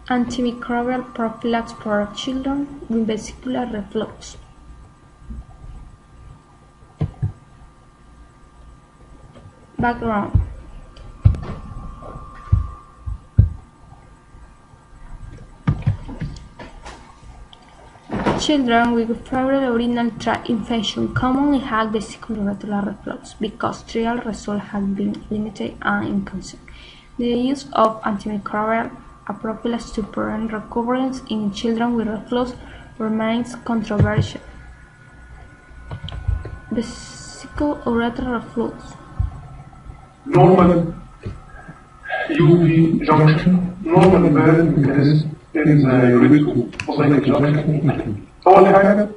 Antimicrobial prophylaxis for children with vesicular reflux. Background. Children with febrile urinary tract infection commonly have vesicoureteral reflux because trial results have been limited and inconsistent. The use of antimicrobial prophylaxis to prevent recurrence in children with reflux remains controversial. Vesicoureteral reflux. Normal UV junction, normal burn mechanism in the ureterocycle junction include أول حاجة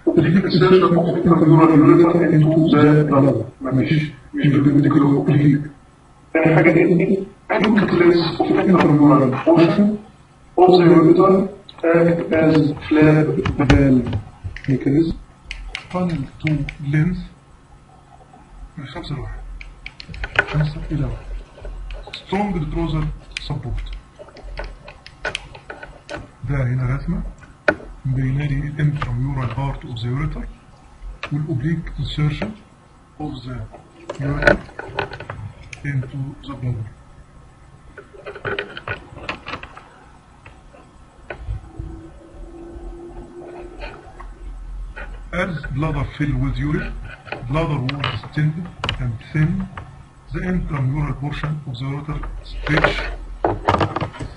oblique insertion of intramural urethra into the bladder مش perpendicular oblique. تاني حاجة إيه؟ Incutless of intramural portion of the urethra act as flap valve mechanism. Funnel to length من 5 إلى 1. Strong retrosal support. ده هنا رسمة مبينالي الانتراميورال بارت اوف ذا يوريتر والاوبليك insertion of the urethra into the bladder. As bladder fill with urine, bladder wall is distended and thin. The intramural portion of the urethra stretch,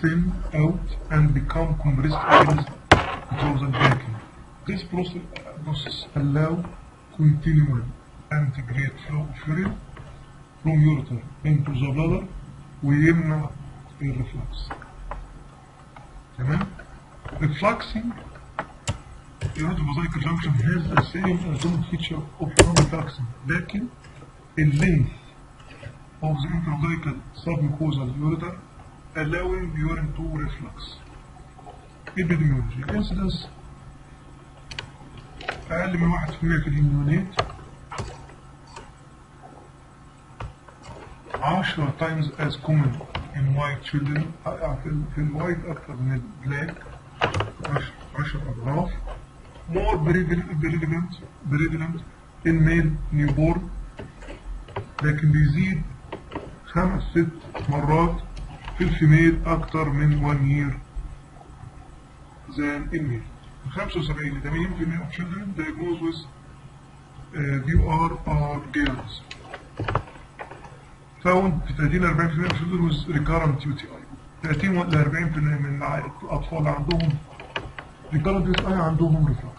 thin out and become compressed against the backing. This process allows continual anti-grade flow of urine from urethra into the bladder ويمنع الرeflux. تمام؟ Refluxing ureterocycle junction has the same anatomic feature of non-refluxing, لكن length of the intramural submucosal ureter allowing urine to reflux. Epidemiology. Incidence أقل من 1% في النيونات 10 times as common in white children. في الوايت أكثر من البلاك 10 أضعاف. More prevalent in male newborn لكن بيزيد 5-6 مرات في الفيميل أكثر من 1 year than in male. 75 ل 80% of children diagnosed with DUR are girls. Found في 30-40% of children with recurrent UTI. 30-40% من الأطفال اللي عندهم recurrent UTI عندهم reflux.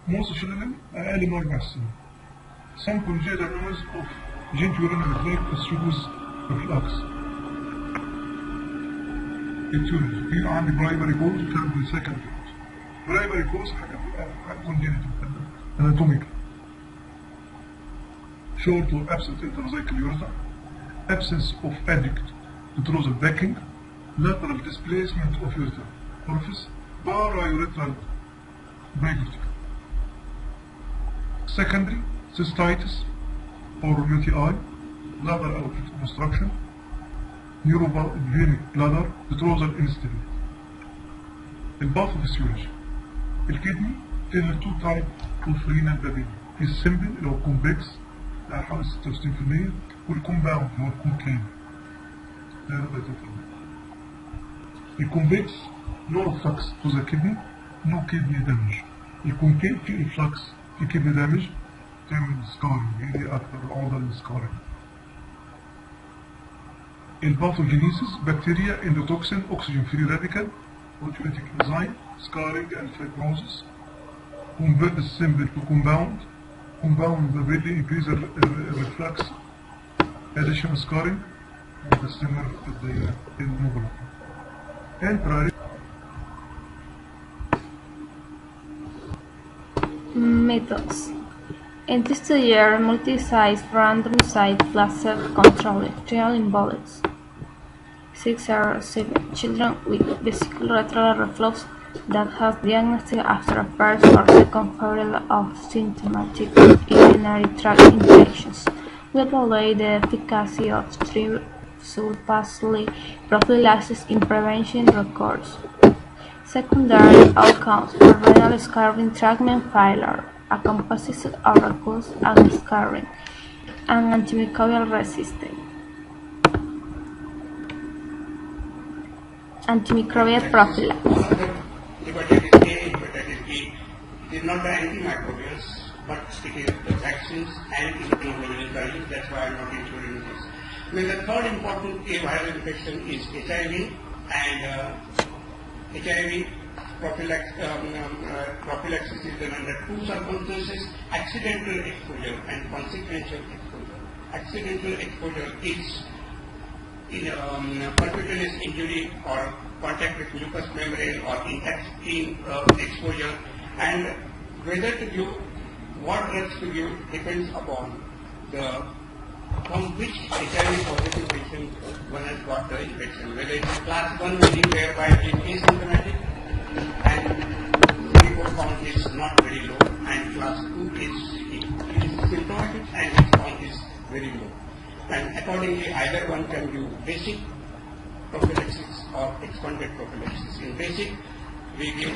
Most children أقل من 4 سنين. Some congenital illness of genitourinary tract issues reflux. etiology. في عندي primary cause وكان secondary cause. Primary cause حاجة congenital anatomical. Short or absent intracycle urethra. Absence of adequate retrosal backing. Lateral displacement of urethra orifice. Para-urethral bigotic. Secondary cystitis or UTI. Bladder outlet obstruction. Neurovenic bladder retrosal instability. Pathophysiology. الكدني فيها 2 type of renal papilla. السمبل اللي هو convex على حوالي 66% والكومباوند اللي هو الكونكيف. الكونفكس no reflux to the kidney, no kidney damage. الكونكيف في reflux في kidney damage تعمل scarring. هي أكثر عرضة للسكارينج. الباثوجينيسيس بكتيريا اندوتوكسين اوكسجين فري راديكال autolytic enzyme scarring and fibrosis. Convert the symbol to compound. Compound rapidly increase the reflux, additional scarring, and the similar to the immobility. Methods. In this year, multi-site randomized placebo-controlled trial involves 607 children with vesicoureteral reflux that has diagnosed after a first or second febrile of symptomatic urinary tract infections. We evaluate the efficacy of 3 sulfasylate prophylaxis in preventing recurrence. Secondary outcomes for renal scarring treatment failure, a composite of recurrence and scarring, and antimicrobial resistance. Antimicrobial prophylaxis. Hepatitis A, hepatitis B, it is not the antimicrobials, but it is the vaccines and immunoglobulin. That's why I am not including this. Then the third important viral infection is HIV, and HIV prophylaxis is done under two circumstances: accidental exposure and consequential exposure. Accidental exposure is in percutaneous injury or contact with mucous membrane or intestine exposure, and whether to give, what drugs to give depends upon from which HIV positive patient one has got the infection. Whether it is class 1 meaning whereby it is asymptomatic and CD4 count is not very low, and class 2 is symptomatic and its count is very low. And accordingly, either one can give basic prophylaxis or expanded prophylaxis. In basic, we give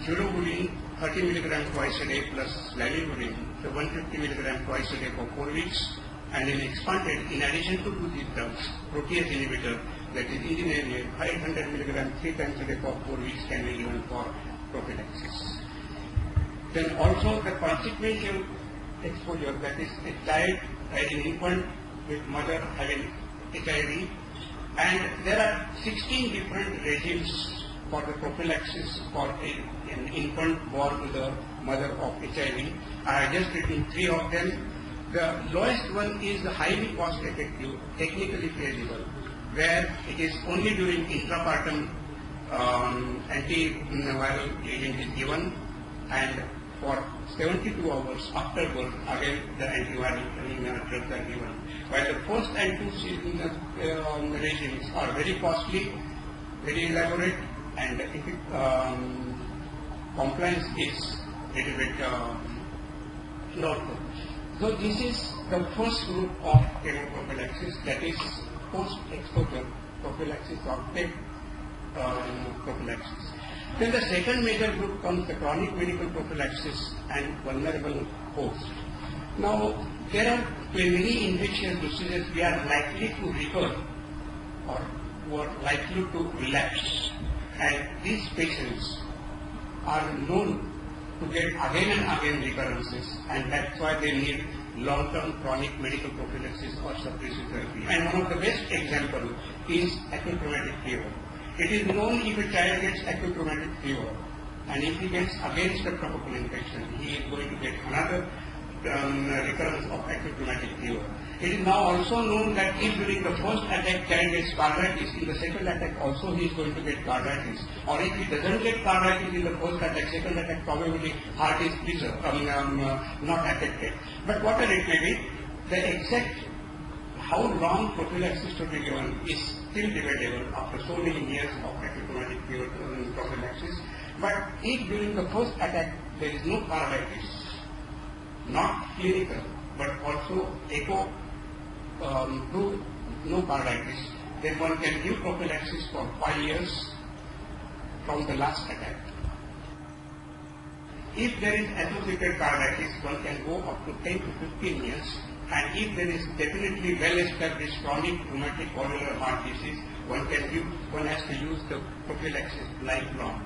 urobulin 30 mg twice a day plus lalivudine, so 150 mg twice a day for 4 weeks. And in expanded, in addition to these drugs, protease inhibitor, that is indinavir, 500 mg 3 times a day for 4 weeks can be given for prophylaxis. Then also the consequential exposure, that is a child, an infant with mother having HIV, and there are 16 different regimes for the prophylaxis for an infant born to the mother of HIV. I have just written 3 of them. The lowest one is the highly cost effective, technically feasible, where it is only during intrapartum antiviral agent is given, and for 72 hours after birth, again the antiviral drugs are given. While the first and two regimes are very costly, very elaborate, and compliance is a little bit doubtful. So this is the first group of chemoprophylaxis, that is post-exposure prophylaxis or PEP prophylaxis. Then the second major group comes the chronic medical prophylaxis and vulnerable host. Now, there are many infectious diseases we are likely to recur or who are likely to relapse, and these patients are known to get again and again recurrences, and that's why they need long-term chronic medical prophylaxis or suppressive therapy. And one of the best examples is acute rheumatic fever. It is known if a child gets acute rheumatic fever, and if he gets again streptococcal infection, he is going to get another recurrence of acute rheumatic fever. It is now also known that if during the first attack child gets carditis, in the second attack also he is going to get carditis. Or if he doesn't get carditis in the first attack, second attack probably heart is not affected. But whatever it may be, the exact how long prophylaxis should be given is still debatable after so many years of acute rheumatic fever prophylaxis. But if during the first attack there is no carditis, not clinical, but also echo proof no carditis, then one can give prophylaxis for 5 years from the last attack. If there is associated carditis, one can go up to 10 to 15 years, and if there is definitely well-established chronic rheumatic valvular heart disease, one has to use the prophylaxis lifelong.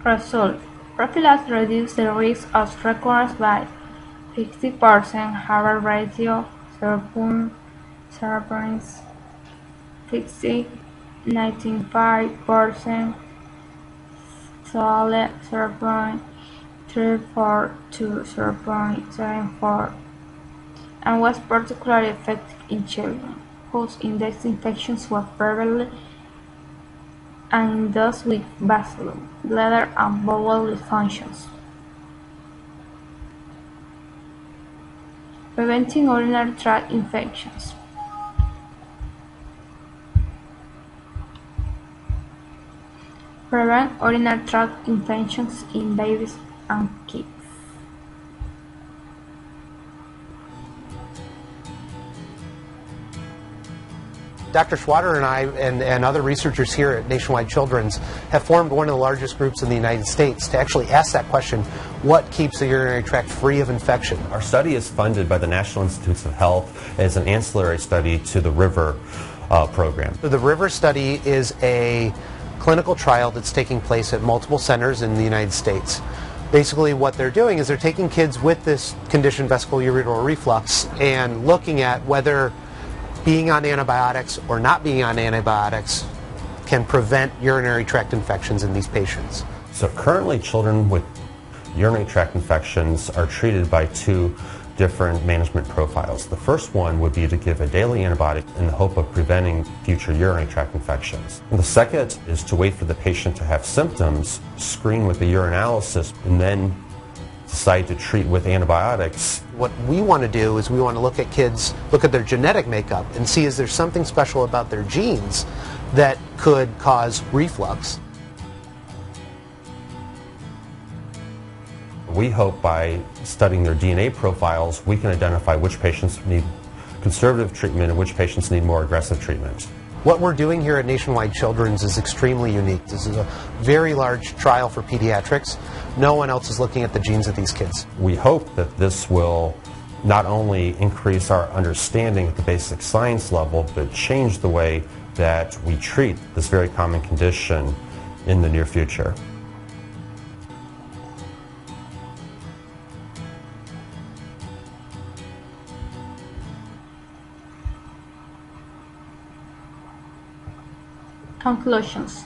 Result: prophylaxis reduces the risk of recurrence by 50%, Harvard ratio 0.050, 95%, Sole 0.342 to 0.74, and was particularly effective in children whose index infections were prevalent and those with bacillus, bladder, and bowel dysfunctions. Preventing urinary tract infections. Prevent urinary tract infections in babies and kids. Dr. Schwader and I and other researchers here at Nationwide Children's have formed one of the largest groups in the United States to actually ask that question, what keeps the urinary tract free of infection? Our study is funded by the National Institutes of Health as an ancillary study to the RIVER program. So the RIVER study is a clinical trial that's taking place at multiple centers in the United States. Basically what they're doing is they're taking kids with this condition, vesicoureteral reflux, and looking at whether being on antibiotics or not being on antibiotics can prevent urinary tract infections in these patients. So currently children with urinary tract infections are treated by two different management profiles. The first one would be to give a daily antibiotic in the hope of preventing future urinary tract infections. And the second is to wait for the patient to have symptoms, screen with a urinalysis, and then decide to treat with antibiotics. What we want to do is we want to look at kids, look at their genetic makeup and see is there something special about their genes that could cause reflux. We hope by studying their DNA profiles, we can identify which patients need conservative treatment and which patients need more aggressive treatment. What we're doing here at Nationwide Children's is extremely unique. This is a very large trial for pediatrics. No one else is looking at the genes of these kids. We hope that this will not only increase our understanding at the basic science level, but change the way that we treat this very common condition in the near future. Conclusions.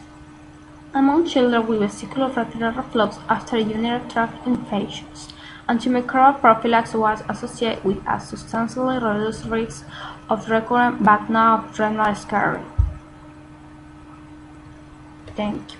Among children with vesicoureteral reflux after urinary tract infections, antimicrobial prophylaxis was associated with a substantially reduced risk of recurrent vaginal renal scarring. Thank you.